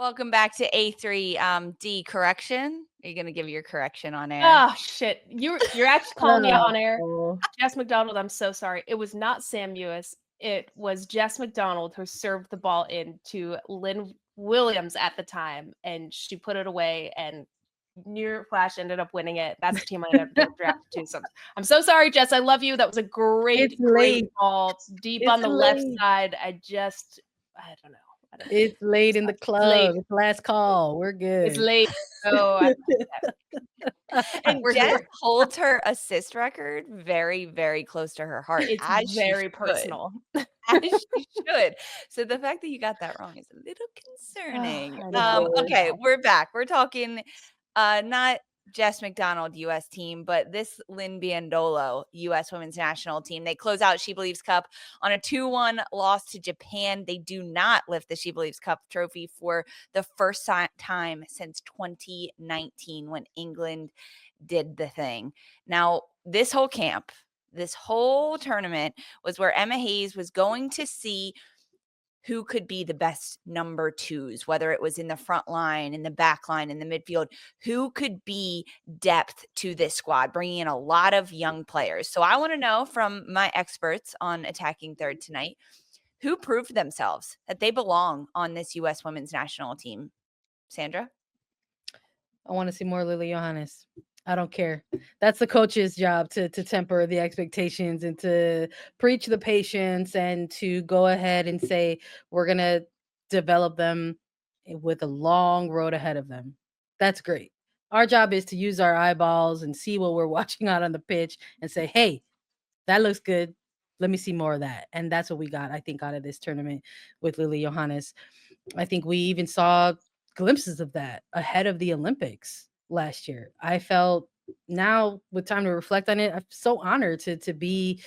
Welcome back to A3 D correction. Are you going to give your correction on air? Oh shit. You're actually calling me out on air. Oh. Jess McDonald, I'm so sorry. It was not Sam Mewis. It was Jess McDonald who served the ball in to Lynn Williams at the time, and she put it away, and Near Flash ended up winning it. That's the team I ended up getting drafted to. So I'm so sorry, Jess. I love you. That was a great, It's great late. ball. Deep It's on the left late. side. I don't know. It's late in the club. late. It's last call. We're good. It's late. Oh, And we're Jess good. holds her assist record very, very close to her heart. It's as she very should, personal. As she should. So the fact that you got that wrong is a little concerning. I know. Okay, we're back. We're talking not Jess McDonald U.S. team, but this Lynn Biandolo U.S. women's national team. They close out SheBelieves Cup on a 2-1 loss to Japan. They do not lift the SheBelieves Cup trophy for the first time since 2019 when England did the thing. Now, this whole camp, this whole tournament was where Emma Hayes was going to see who could be the best number twos, whether it was in the front line, in the back line, in the midfield, who could be depth to this squad, bringing in a lot of young players. So I want to know from my experts on attacking third tonight, who proved themselves that they belong on this U.S. women's national team. Sandra? I want to see more Lily Yohannes. I don't care. That's the coach's job to temper the expectations and to preach the patience and to go ahead and say we're going to develop them with a long road ahead of them. That's great. Our job is to use our eyeballs and see what we're watching out on the pitch and say, hey, that looks good. Let me see more of that. And that's what we got, I think, out of this tournament with Lily Yohannes. I think we even saw glimpses of that ahead of the Olympics last year. I felt now with time to reflect on it, I'm so honored to be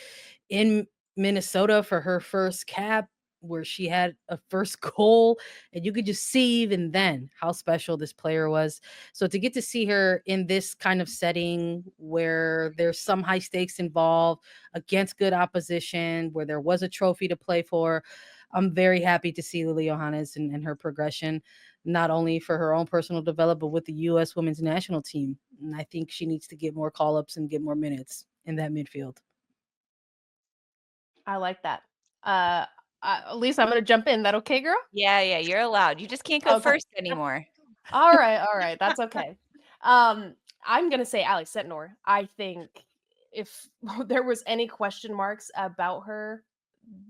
in Minnesota for her first cap where she had a first goal, and you could just see even then how special this player was. So to get to see her in this kind of setting where there's some high stakes involved against good opposition, where there was a trophy to play for, I'm very happy to see Lily Yohannes and her progression, not only for her own personal development, but with the U.S. women's national team. And I think she needs to get more call-ups and get more minutes in that midfield. I like that. Lisa, I'm going to jump in. That okay, girl? Yeah, you're allowed. You just can't go first anymore. All right. That's okay. I'm going to say Ally Sentnor. I think if there was any question marks about her,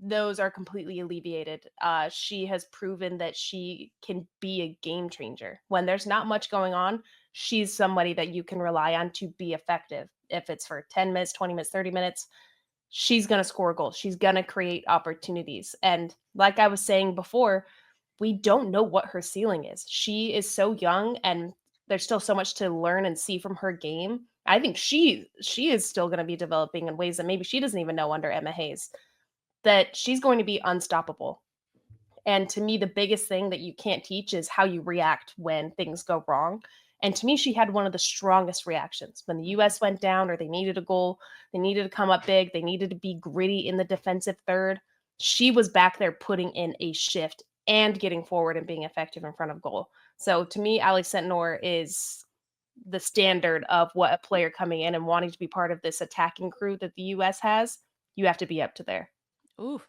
those are completely alleviated. She has proven that she can be a game changer. When there's not much going on, she's somebody that you can rely on to be effective. If it's for 10 minutes, 20 minutes, 30 minutes, she's going to score goals. She's going to create opportunities. And like I was saying before, we don't know what her ceiling is. She is so young and there's still so much to learn and see from her game. I think she is still going to be developing in ways that maybe she doesn't even know under Emma Hayes, that she's going to be unstoppable. And to me, the biggest thing that you can't teach is how you react when things go wrong. And to me, she had one of the strongest reactions when the US went down or they needed a goal, they needed to come up big, they needed to be gritty in the defensive third. She was back there putting in a shift and getting forward and being effective in front of goal. So to me, Ally Sentnor is the standard of what a player coming in and wanting to be part of this attacking crew that the US has. You have to be up to there. Ooh.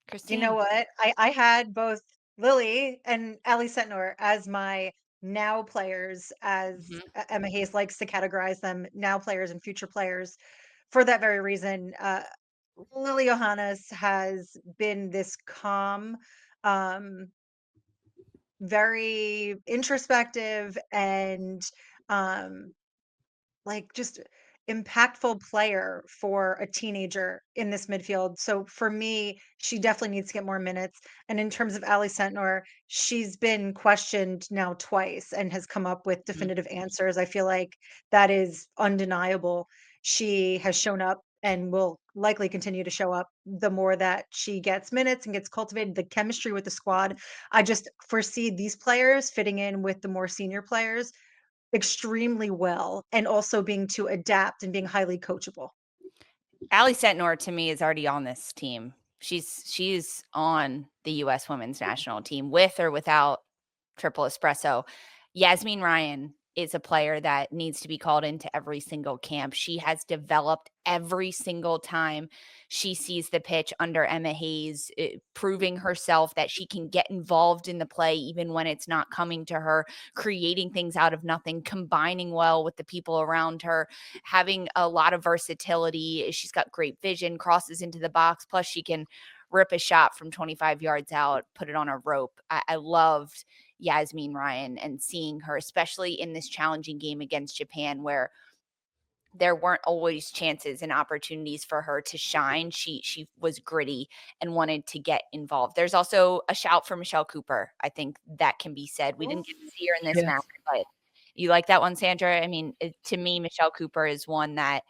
Christine. You know what? I had both Lily and Ally Sentnor as my now players, as Emma Hayes likes to categorize them, now players and future players. For that very reason, Lily Yohannes has been this calm, very introspective and like just impactful player for a teenager in this midfield. So for me, she definitely needs to get more minutes. And in terms of Ally Sentnor, she's been questioned now twice and has come up with definitive answers. I feel like that is undeniable. She has shown up and will likely continue to show up the more that she gets minutes and gets cultivated. The chemistry with the squad, I just foresee these players fitting in with the more senior players extremely well, and also being to adapt and being highly coachable. Ally Sentnor to me is already on this team. She's on the U.S. women's national team with or without triple espresso. Yazmeen Ryan is a player that needs to be called into every single camp. She has developed every single time she sees the pitch under Emma Hayes, proving herself that she can get involved in the play even when it's not coming to her, creating things out of nothing, combining well with the people around her, having a lot of versatility. She's got great vision, crosses into the box, plus she can rip a shot from 25 yards out, put it on a rope. I loved Yazmeen Ryan and seeing her, especially in this challenging game against Japan, where there weren't always chances and opportunities for her to shine. She was gritty and wanted to get involved. There's also a shout for Michelle Cooper. I think that can be said. We didn't get to see her in this Yes. match, but you like that one, Sandra? I mean, to me, Michelle Cooper is one that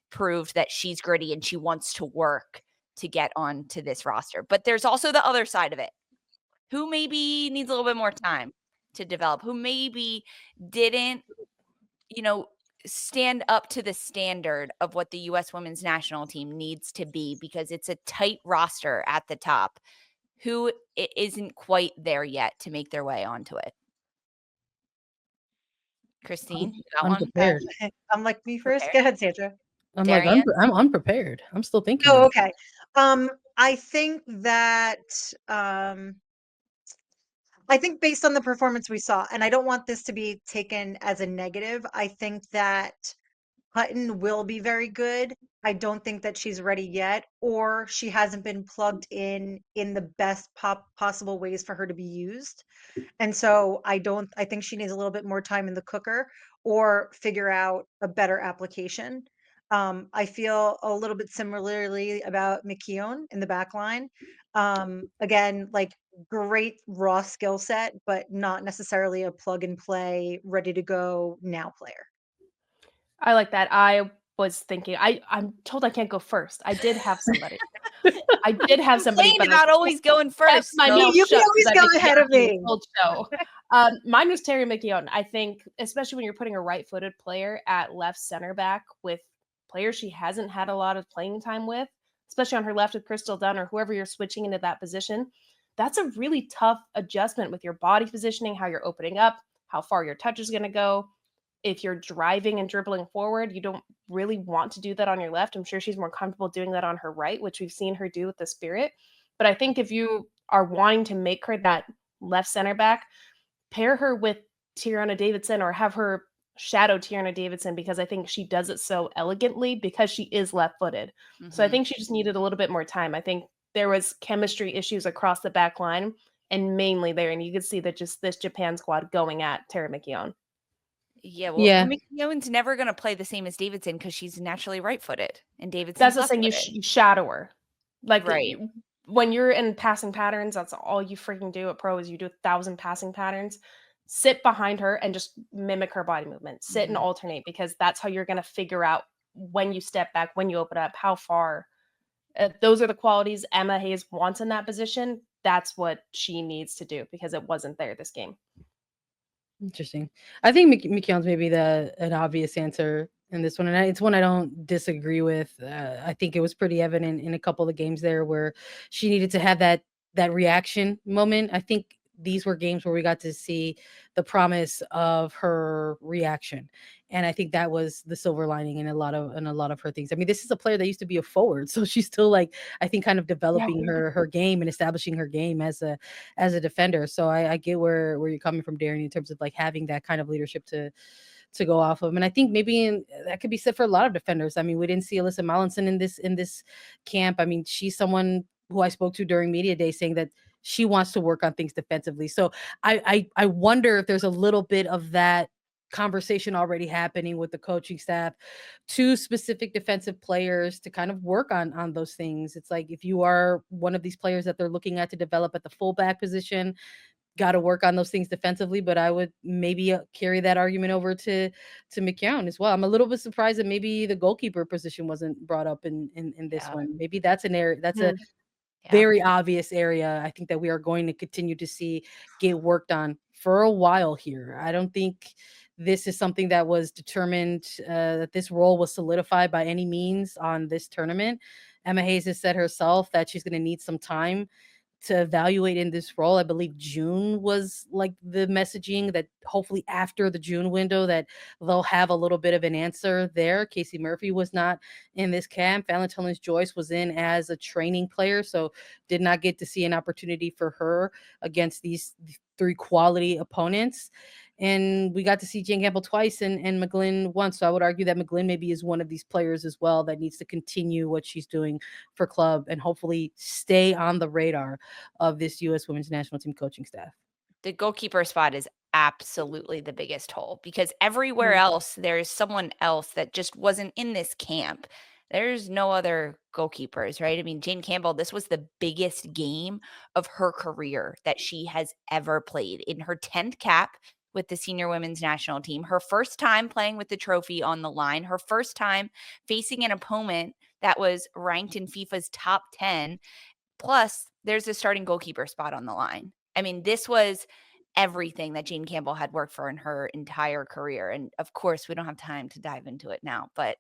proved that she's gritty and she wants to work to get onto this roster. But there's also the other side of it, who maybe needs a little bit more time to develop, who maybe didn't, stand up to the standard of what the U.S. women's national team needs to be, because it's a tight roster at the top, who isn't quite there yet to make their way onto it. Christine, you got one? Unprepared. I'm like, me first? Go ahead, Sandra. I'm Darian? I'm unprepared. I'm still thinking. Oh, of it. okay. I think that I think based on the performance we saw, and I don't want this to be taken as a negative, I think that Hutton will be very good. I don't think that she's ready yet, or she hasn't been plugged in the best possible ways for her to be used. And so I think she needs a little bit more time in the cooker or figure out a better application. I feel a little bit similarly about McKeown in the back line. Again, like great raw skill set, but not necessarily a plug and play, ready to go now player. I like that. I was thinking, I'm told I can't go first. I did have somebody. I did have somebody, Complain but I about always going kept first. my so- mouth You can shut always 'cause go I've been ahead of yapping me. the whole show. Mine was Terry McKeown. I think, especially when you're putting a right-footed player at left center back with players she hasn't had a lot of playing time with, especially on her left with Crystal Dunn or whoever you're switching into that position, that's a really tough adjustment with your body positioning, how you're opening up, how far your touch is going to go. If you're driving and dribbling forward, you don't really want to do that on your left. I'm sure she's more comfortable doing that on her right, which we've seen her do with the Spirit. But I think if you are wanting to make her that left center back, pair her with Tiarna Davidson or have her shadow Tiarna Davidson, because I think she does it so elegantly because she is left-footed. So I Mhm. think she just needed a little bit more time. I think there was chemistry issues across the back line and mainly there, and you could see that just this Japan squad going at Tara McKeown. Yeah, well, Yeah. McKeown's never going to play the same as Davidson because she's naturally right-footed, and Davidson's That's the thing, you left-footed. shadow her. Like, Right. when you're in passing patterns, that's all you freaking do at pro is you do 1,000 passing patterns. Sit behind her and just mimic her body movement. Sit and Mhm. alternate, because that's how you're going to figure out when you step back, when you open up, how far. Those are the qualities Emma Hayes wants in that position. That's what she needs to do because it wasn't there this game. Interesting. I think McKeown's maybe an obvious answer in this one, and it's one I don't disagree with. I think it was pretty evident in a couple of games there where she needed to have that reaction moment. I think these were games where we got to see the promise of her reaction, and I think that was the silver lining in a lot of her things. I mean, this is a player that used to be a forward, so she's still, like, I think, kind of developing her game and establishing her game as a defender. So I get where you're coming from, Darren, in terms of like having that kind of leadership to go off of. And I think maybe that could be said for a lot of defenders. I mean, we didn't see Alyssa Mallinson in this camp. I mean, she's someone who I spoke to during media day saying that she wants to work on things defensively. So I wonder if there's a little bit of that conversation already happening with the coaching staff to specific defensive players to kind of work on those things. It's like, if you are one of these players that they're looking at to develop at the fullback position, got to work on those things defensively. But I would maybe carry that argument over to McKeown as well. I'm a little bit surprised that maybe the goalkeeper position wasn't brought up in this Yeah. one. Maybe that's an area that's a Yeah. very obvious area I think that we are going to continue to see get worked on for a while here. I don't think this is something that was determined, that this role was solidified by any means on this tournament. Emma Hayes has said herself that she's going to need some time to evaluate in this role. I believe June was like the messaging that hopefully after the June window that they'll have a little bit of an answer there. Casey Murphy was not in this camp. Valentine Joyce was in as a training player, so did not get to see an opportunity for her against these three quality opponents. And we got to see Jane Campbell twice and McGlynn once. So I would argue that McGlynn maybe is one of these players as well that needs to continue what she's doing for club and hopefully stay on the radar of this U.S. women's national team coaching staff. The goalkeeper spot is absolutely the biggest hole because everywhere else there's someone else that just wasn't in this camp. There's no other goalkeepers, right? I mean, Jane Campbell, this was the biggest game of her career that she has ever played. In her 10th cap with the senior women's national team, her first time playing with the trophy on the line, her first time facing an opponent that was ranked in FIFA's top 10. Plus, there's a starting goalkeeper spot on the line. I mean, this was everything that Jane Campbell had worked for in her entire career. And of course, we don't have time to dive into it now, but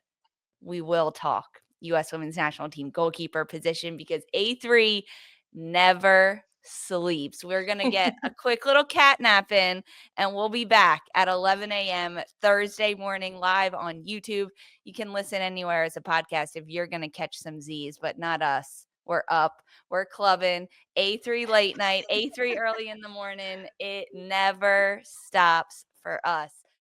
we will talk U.S. women's national team goalkeeper position because A3 never sleeps. We're going to get a quick little cat nap in, and we'll be back at 11 a.m. Thursday morning live on YouTube. You can listen anywhere as a podcast if you're going to catch some Z's, but not us. We're up. We're clubbing. A3 late night, A3 early in the morning. It never stops for us.